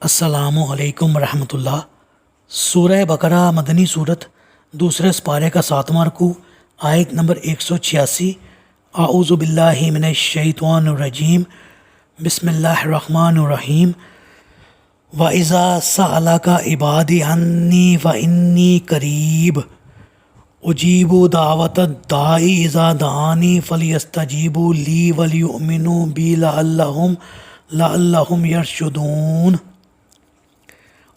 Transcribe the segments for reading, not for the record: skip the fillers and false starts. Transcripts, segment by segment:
السلام علیکم ورحمۃ اللہ۔ سورہ بقرہ مدنی صورت، دوسرے سپارے کا 7واں رکوع، آیت نمبر 186۔ اعوذ باللہ من الشیطان الرجیم، بسم اللہ الرحمن الرحیم۔ وَإِذَا سَأَلَكَ عِبَادِي عَنِّي فَإِنِّي قَرِيبٌ أُجِيبُ دَعْوَةَ الدَّاعِ إِذَا دَعَانِ فَلْيَسْتَجِيبُوا لِي وَلْيُؤْمِنُوا بِي لَعَلَّهُمْ يَرْشُدُونَ۔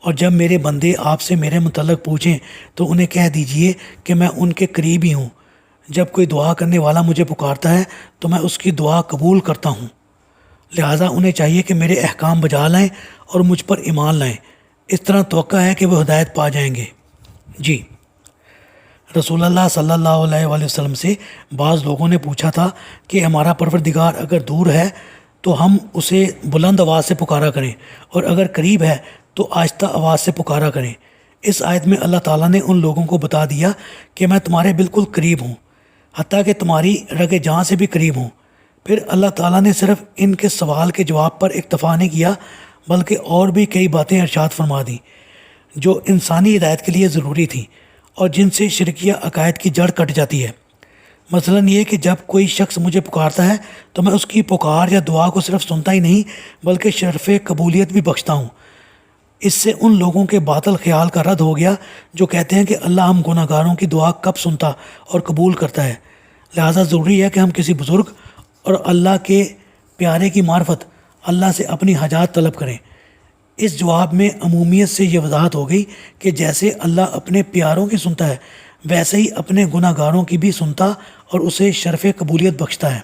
اور جب میرے بندے آپ سے میرے متعلق پوچھیں تو انہیں کہہ دیجئے کہ میں ان کے قریب ہی ہوں۔ جب کوئی دعا کرنے والا مجھے پکارتا ہے تو میں اس کی دعا قبول کرتا ہوں، لہٰذا انہیں چاہیے کہ میرے احکام بجا لائیں اور مجھ پر ایمان لائیں، اس طرح توقع ہے کہ وہ ہدایت پا جائیں گے۔ جی، رسول اللہ صلی اللہ علیہ وآلہ وسلم سے بعض لوگوں نے پوچھا تھا کہ ہمارا پروردگار اگر دور ہے تو ہم اسے بلند آواز سے پکارا کریں، اور اگر قریب ہے تو آہستہ آواز سے پکارا کریں۔ اس آیت میں اللہ تعالیٰ نے ان لوگوں کو بتا دیا کہ میں تمہارے بالکل قریب ہوں، حتیٰ کہ تمہاری رگ جان سے بھی قریب ہوں۔ پھر اللہ تعالیٰ نے صرف ان کے سوال کے جواب پر اکتفا نہیں کیا، بلکہ اور بھی کئی باتیں ارشاد فرما دیں جو انسانی ہدایت کے لیے ضروری تھیں اور جن سے شرکیہ عقائد کی جڑ کٹ جاتی ہے۔ مثلاً یہ کہ جب کوئی شخص مجھے پکارتا ہے تو میں اس کی پکار یا دعا کو صرف سنتا ہی نہیں بلکہ شرف قبولیت بھی بخشتا ہوں۔ اس سے ان لوگوں کے باطل خیال کا رد ہو گیا جو کہتے ہیں کہ اللہ ہم گناہ گاروں کی دعا کب سنتا اور قبول کرتا ہے۔ لہٰذا ضروری ہے کہ ہم کسی بزرگ اور اللہ کے پیارے کی معرفت اللہ سے اپنی حاجات طلب کریں۔ اس جواب میں عمومیت سے یہ وضاحت ہو گئی کہ جیسے اللہ اپنے پیاروں کی سنتا ہے ویسے ہی اپنے گناہ گاروں کی بھی سنتا اور اسے شرف قبولیت بخشتا ہے۔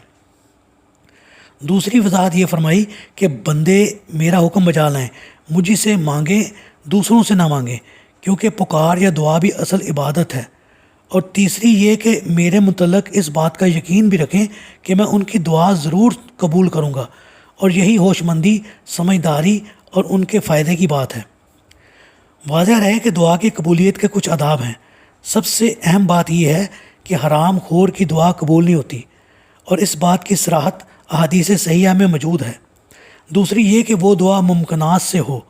دوسری وضاحت یہ فرمائی کہ بندے میرا حکم بجا لائیں، مجھ سے مانگیں، دوسروں سے نہ مانگیں، کیونکہ پکار یا دعا بھی اصل عبادت ہے۔ اور تیسری یہ کہ میرے متعلق اس بات کا یقین بھی رکھیں کہ میں ان کی دعا ضرور قبول کروں گا، اور یہی ہوش مندی، سمجھداری اور ان کے فائدے کی بات ہے۔ واضح رہے کہ دعا کی قبولیت کے کچھ آداب ہیں۔ سب سے اہم بات یہ ہے کہ حرام خور کی دعا قبول نہیں ہوتی، اور اس بات کی صراحت احادیث صحیحہ میں موجود ہے۔ دوسری یہ کہ وہ دعا ممکنات سے ہو۔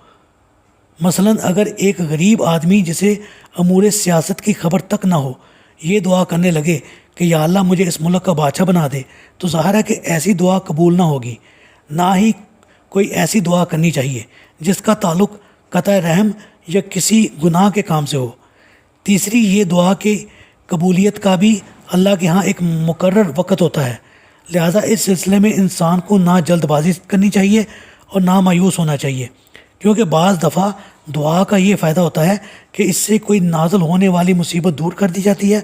مثلاً اگر ایک غریب آدمی جسے امور سیاست کی خبر تک نہ ہو یہ دعا کرنے لگے کہ یا اللہ مجھے اس ملک کا بادشاہ بنا دے، تو ظاہر ہے کہ ایسی دعا قبول نہ ہوگی۔ نہ ہی کوئی ایسی دعا کرنی چاہیے جس کا تعلق قطع رحم یا کسی گناہ کے کام سے ہو۔ تیسری یہ دعا کی قبولیت کا بھی اللہ کے ہاں ایک مقرر وقت ہوتا ہے، لہٰذا اس سلسلے میں انسان کو نہ جلد بازی کرنی چاہیے اور نہ مایوس ہونا چاہیے، کیونکہ بعض دفعہ دعا کا یہ فائدہ ہوتا ہے کہ اس سے کوئی نازل ہونے والی مصیبت دور کر دی جاتی ہے۔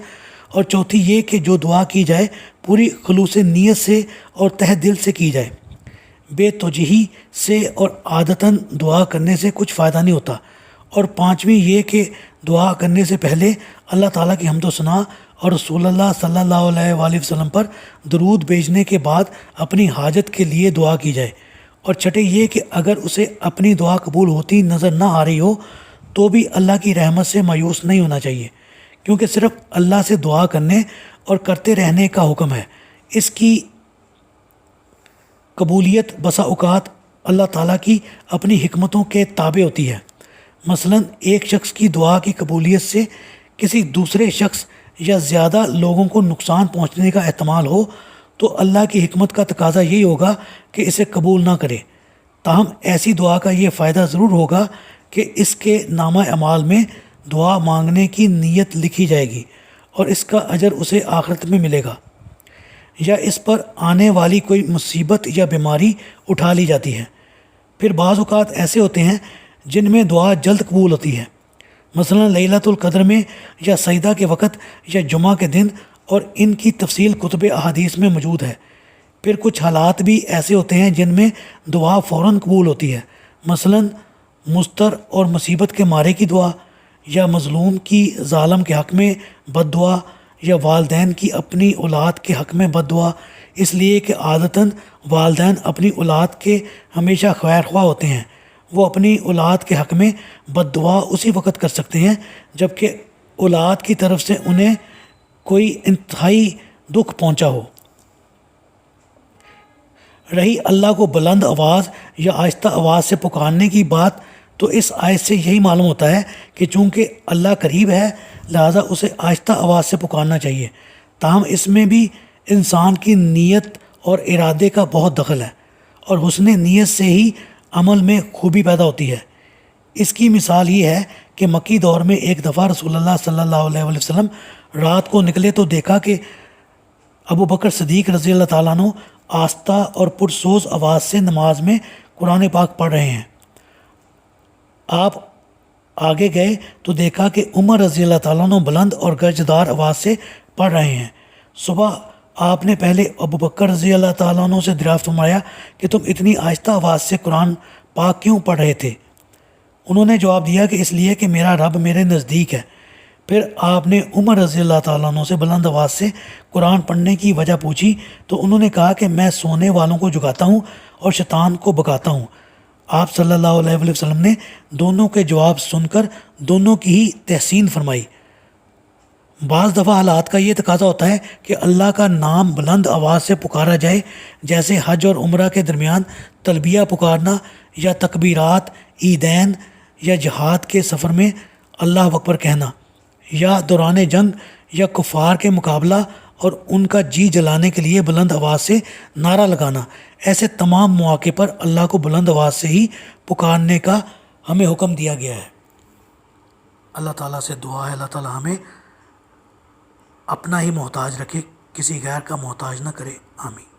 اور چوتھی یہ کہ جو دعا کی جائے پوری خلوص نیت سے اور تہ دل سے کی جائے۔ بے توجہی سے اور عادتاً دعا کرنے سے کچھ فائدہ نہیں ہوتا۔ اور پانچویں یہ کہ دعا کرنے سے پہلے اللہ تعالیٰ کی حمد و ثنا اور رسول اللہ صلی اللہ علیہ وآلہ وسلم پر درود بھیجنے کے بعد اپنی حاجت کے لیے دعا کی جائے۔ اور چھٹے یہ کہ اگر اسے اپنی دعا قبول ہوتی نظر نہ آ رہی ہو تو بھی اللہ کی رحمت سے مایوس نہیں ہونا چاہیے، کیونکہ صرف اللہ سے دعا کرنے اور کرتے رہنے کا حکم ہے۔ اس کی قبولیت بسا اوقات اللہ تعالیٰ کی اپنی حکمتوں کے تابع ہوتی ہے۔ مثلاً ایک شخص کی دعا کی قبولیت سے کسی دوسرے شخص یا زیادہ لوگوں کو نقصان پہنچنے کا احتمال ہو تو اللہ کی حکمت کا تقاضا یہی ہوگا کہ اسے قبول نہ کرے۔ تاہم ایسی دعا کا یہ فائدہ ضرور ہوگا کہ اس کے نامہ اعمال میں دعا مانگنے کی نیت لکھی جائے گی اور اس کا اجر اسے آخرت میں ملے گا، یا اس پر آنے والی کوئی مصیبت یا بیماری اٹھا لی جاتی ہے۔ پھر بعض اوقات ایسے ہوتے ہیں جن میں دعا جلد قبول ہوتی ہے، مثلا لیلۃ القدر میں یا سجدہ کے وقت یا جمعہ کے دن، اور ان کی تفصیل کتب احادیث میں موجود ہے۔ پھر کچھ حالات بھی ایسے ہوتے ہیں جن میں دعا فوراً قبول ہوتی ہے، مثلا مضطر اور مصیبت کے مارے کی دعا، یا مظلوم کی ظالم کے حق میں بد دعا، یا والدین کی اپنی اولاد کے حق میں بد دعا، اس لیے کہ عادتاً والدین اپنی اولاد کے ہمیشہ خیر خواہ ہوتے ہیں۔ وہ اپنی اولاد کے حق میں بد دعا اسی وقت کر سکتے ہیں جب کہ اولاد کی طرف سے انہیں کوئی انتہائی دکھ پہنچا ہو۔ رہی اللہ کو بلند آواز یا آہستہ آواز سے پکارنے کی بات، تو اس آیت سے یہی معلوم ہوتا ہے کہ چونکہ اللہ قریب ہے لہذا اسے آہستہ آواز سے پکارنا چاہیے، تاہم اس میں بھی انسان کی نیت اور ارادے کا بہت دخل ہے، اور حسن نیت سے ہی عمل میں خوبی پیدا ہوتی ہے۔ اس کی مثال یہ ہے کہ مکی دور میں ایک دفعہ رسول اللہ صلی اللہ علیہ وسلم رات کو نکلے تو دیکھا کہ ابو بکر صدیق رضی اللہ تعالیٰ عنہ آہستہ اور پرسوز آواز سے نماز میں قرآن پاک پڑھ رہے ہیں۔ آپ آگے گئے تو دیکھا کہ عمر رضی اللہ تعالیٰ عنہ بلند اور گرجدار آواز سے پڑھ رہے ہیں۔ صبح آپ نے پہلے ابو بکر رضی اللہ تعالیٰ عنہ سے دریافت فرمایا کہ تم اتنی آہستہ آواز سے قرآن پاک کیوں پڑھ رہے تھے؟ انہوں نے جواب دیا کہ اس لیے کہ میرا رب میرے نزدیک ہے۔ پھر آپ نے عمر رضی اللہ تعالیٰ عنہ سے بلند آواز سے قرآن پڑھنے کی وجہ پوچھی تو انہوں نے کہا کہ میں سونے والوں کو جگاتا ہوں اور شیطان کو بھگاتا ہوں۔ آپ صلی اللہ علیہ وسلم نے دونوں کے جواب سن کر دونوں کی ہی تحسین فرمائی۔ بعض دفعہ حالات کا یہ تقاضا ہوتا ہے کہ اللہ کا نام بلند آواز سے پکارا جائے، جیسے حج اور عمرہ کے درمیان تلبیہ پکارنا، یا تکبیرات عیدین یا جہاد کے سفر میں اللہ اکبر کہنا، یا دوران جنگ یا کفار کے مقابلہ اور ان کا جی جلانے کے لیے بلند آواز سے نعرہ لگانا۔ ایسے تمام مواقع پر اللہ کو بلند آواز سے ہی پکارنے کا ہمیں حکم دیا گیا ہے۔ اللہ تعالیٰ سے دعا ہے اللہ تعالیٰ ہمیں اپنا ہی محتاج رکھے، کسی غیر کا محتاج نہ کرے، آمین۔